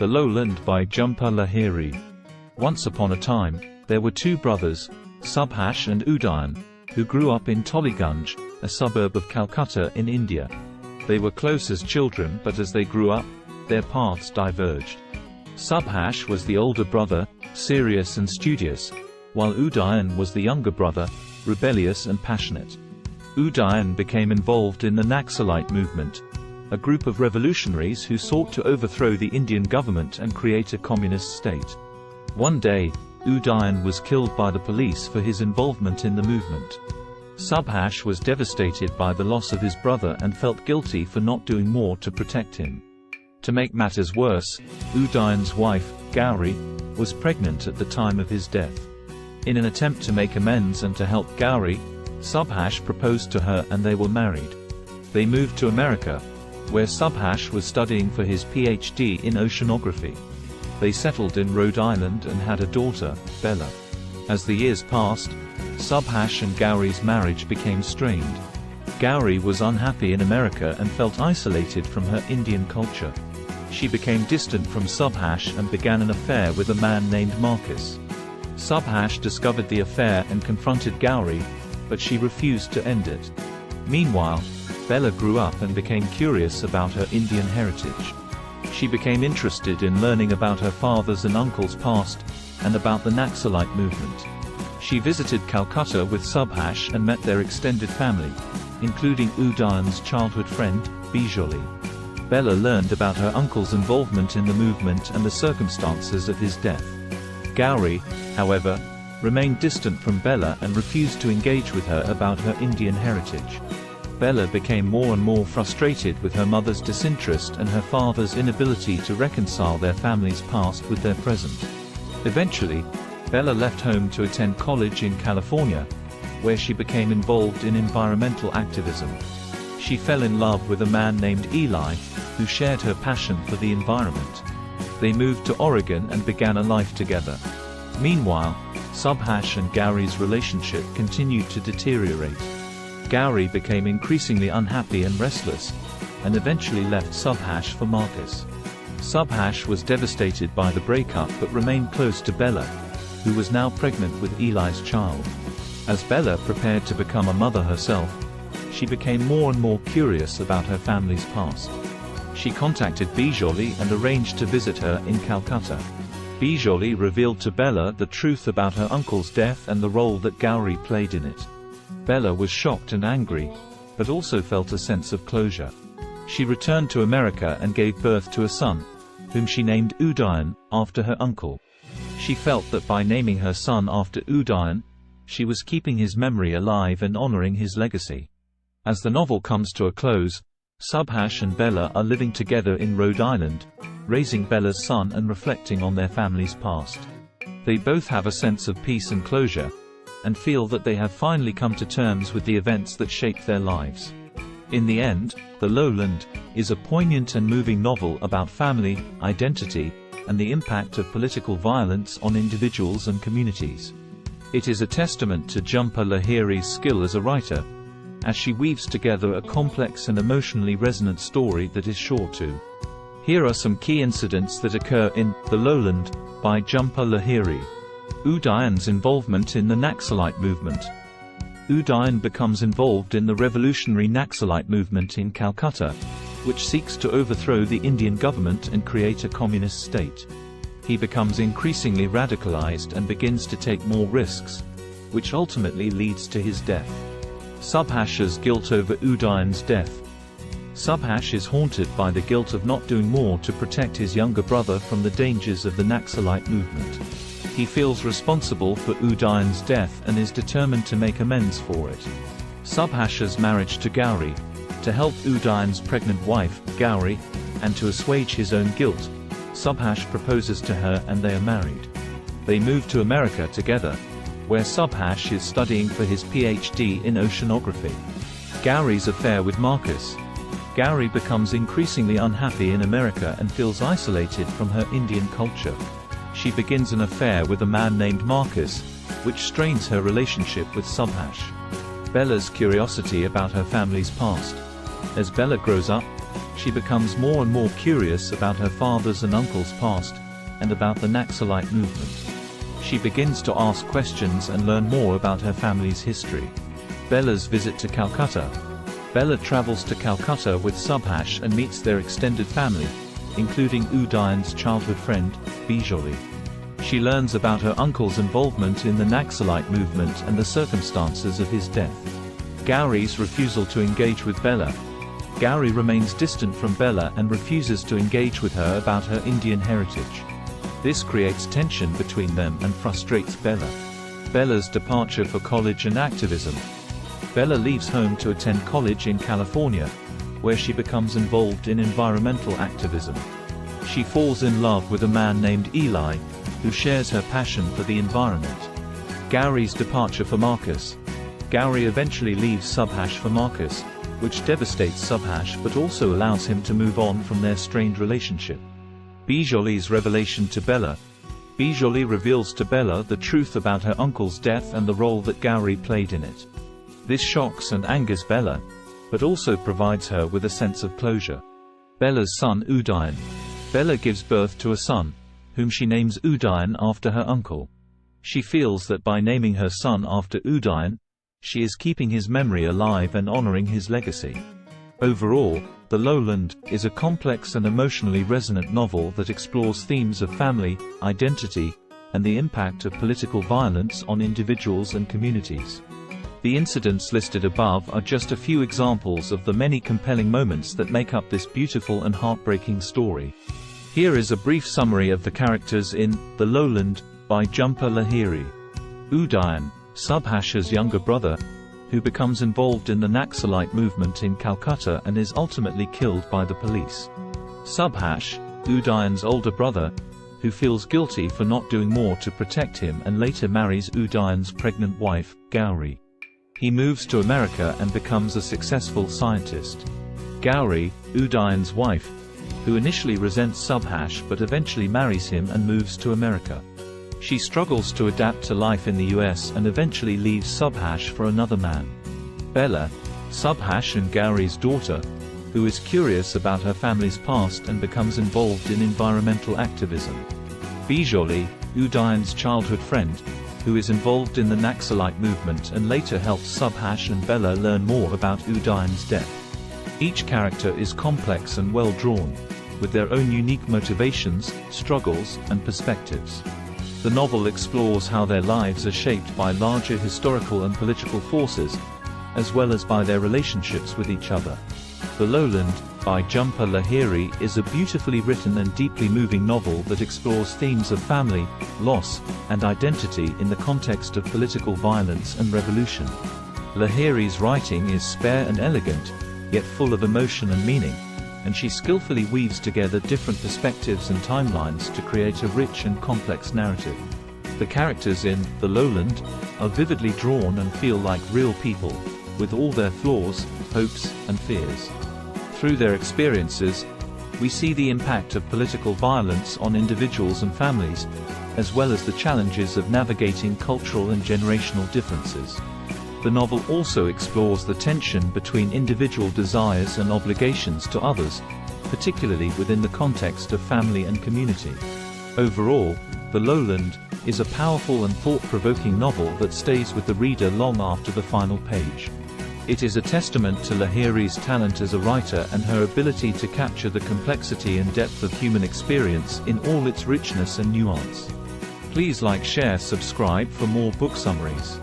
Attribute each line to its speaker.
Speaker 1: The Lowland by Jhumpa Lahiri. Once upon a time, there were two brothers, Subhash and Udayan, who grew up in Toliganj, a suburb of Calcutta in India. They were close as children, but as they grew up, their paths diverged. Subhash was the older brother, serious and studious, while Udayan was the younger brother, rebellious and passionate. Udayan became involved in the Naxalite movement, a group of revolutionaries who sought to overthrow the Indian government and create a communist state. One day, Udayan was killed by the police for his involvement in the movement. Subhash was devastated by the loss of his brother and felt guilty for not doing more to protect him. To make matters worse, Udayan's wife, Gauri, was pregnant at the time of his death. In an attempt to make amends and to help Gauri, Subhash proposed to her and they were married. They moved to America, where Subhash was studying for his PhD in oceanography. They settled in Rhode Island and had a daughter, Bella. As the years passed, Subhash and Gauri's marriage became strained. Gauri was unhappy in America and felt isolated from her Indian culture. She became distant from Subhash and began an affair with a man named Marcus. Subhash discovered the affair and confronted Gauri, but she refused to end it. Meanwhile, Bella grew up and became curious about her Indian heritage. She became interested in learning about her father's and uncle's past, and about the Naxalite movement. She visited Calcutta with Subhash and met their extended family, including Udayan's childhood friend, Bijoli. Bella learned about her uncle's involvement in the movement and the circumstances of his death. Gauri, however, remained distant from Bella and refused to engage with her about her Indian heritage. Bella became more and more frustrated with her mother's disinterest and her father's inability to reconcile their family's past with their present. Eventually, Bella left home to attend college in California, where she became involved in environmental activism. She fell in love with a man named Eli, who shared her passion for the environment. They moved to Oregon and began a life together. Meanwhile, Subhash and Gauri's relationship continued to deteriorate. Gauri became increasingly unhappy and restless, and eventually left Subhash for Marcus. Subhash was devastated by the breakup but remained close to Bella, who was now pregnant with Eli's child. As Bella prepared to become a mother herself, she became more and more curious about her family's past. She contacted Bijoli and arranged to visit her in Calcutta. Bijoli revealed to Bella the truth about her uncle's death and the role that Gauri played in it. Bella was shocked and angry, but also felt a sense of closure. She returned to America and gave birth to a son, whom she named Udayan, after her uncle. She felt that by naming her son after Udayan, she was keeping his memory alive and honoring his legacy. As the novel comes to a close, Subhash and Bella are living together in Rhode Island, raising Bella's son and reflecting on their family's past. They both have a sense of peace and closure, and feel that they have finally come to terms with the events that shaped their lives. In the end, The Lowland is a poignant and moving novel about family, identity, and the impact of political violence on individuals and communities. It is a testament to Jhumpa Lahiri's skill as a writer, as she weaves together a complex and emotionally resonant story that is sure to. Here are some key incidents that occur in The Lowland by Jhumpa Lahiri. Udayan's involvement in the Naxalite movement. Udayan becomes involved in the revolutionary Naxalite movement in Calcutta, which seeks to overthrow the Indian government and create a communist state. He becomes increasingly radicalized and begins to take more risks, which ultimately leads to his death. Subhash's guilt over Udayan's death. Subhash is haunted by the guilt of not doing more to protect his younger brother from the dangers of the Naxalite movement. He feels responsible for Udayan's death and is determined to make amends for it. Subhash's marriage to Gauri. To help Udayan's pregnant wife, Gauri, and to assuage his own guilt, Subhash proposes to her and they are married. They move to America together, where Subhash is studying for his PhD in oceanography. Gauri's affair with Marcus. Gauri becomes increasingly unhappy in America and feels isolated from her Indian culture. She begins an affair with a man named Marcus, which strains her relationship with Subhash. Bella's curiosity about her family's past. As Bella grows up, She becomes more and more curious about her father's and uncle's past, and about the Naxalite movement. She begins to ask questions and learn more about her family's history. Bella's visit to Calcutta. Bella travels to Calcutta with Subhash and meets their extended family, including Udayan's childhood friend, Bijoli. She learns about her uncle's involvement in the Naxalite movement and the circumstances of his death. Gauri's refusal to engage with Bella. Gauri remains distant from Bella and refuses to engage with her about her Indian heritage. This creates tension between them and frustrates Bella. Bella's departure for college and activism. Bella leaves home to attend college in California, where she becomes involved in environmental activism. She falls in love with a man named Eli, who shares her passion for the environment. Gauri's departure for Marcus. Gauri eventually leaves Subhash for Marcus, which devastates Subhash but also allows him to move on from their strained relationship. Bijoli's revelation to Bella. Bijoli reveals to Bella the truth about her uncle's death and the role that Gauri played in it. This shocks and angers Bella, but also provides her with a sense of closure. Bella's son Udayan. Bella gives birth to a son, whom she names Udayan after her uncle. She feels that by naming her son after Udayan, she is keeping his memory alive and honoring his legacy. Overall, The Lowland is a complex and emotionally resonant novel that explores themes of family, identity, and the impact of political violence on individuals and communities. The incidents listed above are just a few examples of the many compelling moments that make up this beautiful and heartbreaking story. Here is a brief summary of the characters in The Lowland by Jhumpa Lahiri. Udayan, Subhash's younger brother, who becomes involved in the Naxalite movement in Calcutta and is ultimately killed by the police. Subhash, Udayan's older brother, who feels guilty for not doing more to protect him and later marries Udayan's pregnant wife, Gauri. He moves to America and becomes a successful scientist. Gauri, Udayan's wife, who initially resents Subhash but eventually marries him and moves to America. She struggles to adapt to life in the US and eventually leaves Subhash for another man. Bella, Subhash and Gauri's daughter, who is curious about her family's past and becomes involved in environmental activism. Bijoli, Udayan's childhood friend, who is involved in the Naxalite movement and later helps Subhash and Bella learn more about Udayan's death. Each character is complex and well drawn, with their own unique motivations, struggles, and perspectives. The novel explores how their lives are shaped by larger historical and political forces, as well as by their relationships with each other. The Lowland, by Jhumpa Lahiri, is a beautifully written and deeply moving novel that explores themes of family, loss, and identity in the context of political violence and revolution. Lahiri's writing is spare and elegant, yet full of emotion and meaning, and she skillfully weaves together different perspectives and timelines to create a rich and complex narrative. The characters in The Lowland are vividly drawn and feel like real people, with all their flaws, hopes, and fears. Through their experiences, we see the impact of political violence on individuals and families, as well as the challenges of navigating cultural and generational differences. The novel also explores the tension between individual desires and obligations to others, particularly within the context of family and community. Overall, The Lowland is a powerful and thought-provoking novel that stays with the reader long after the final page. It is a testament to Lahiri's talent as a writer and her ability to capture the complexity and depth of human experience in all its richness and nuance. Please like, share, subscribe for more book summaries.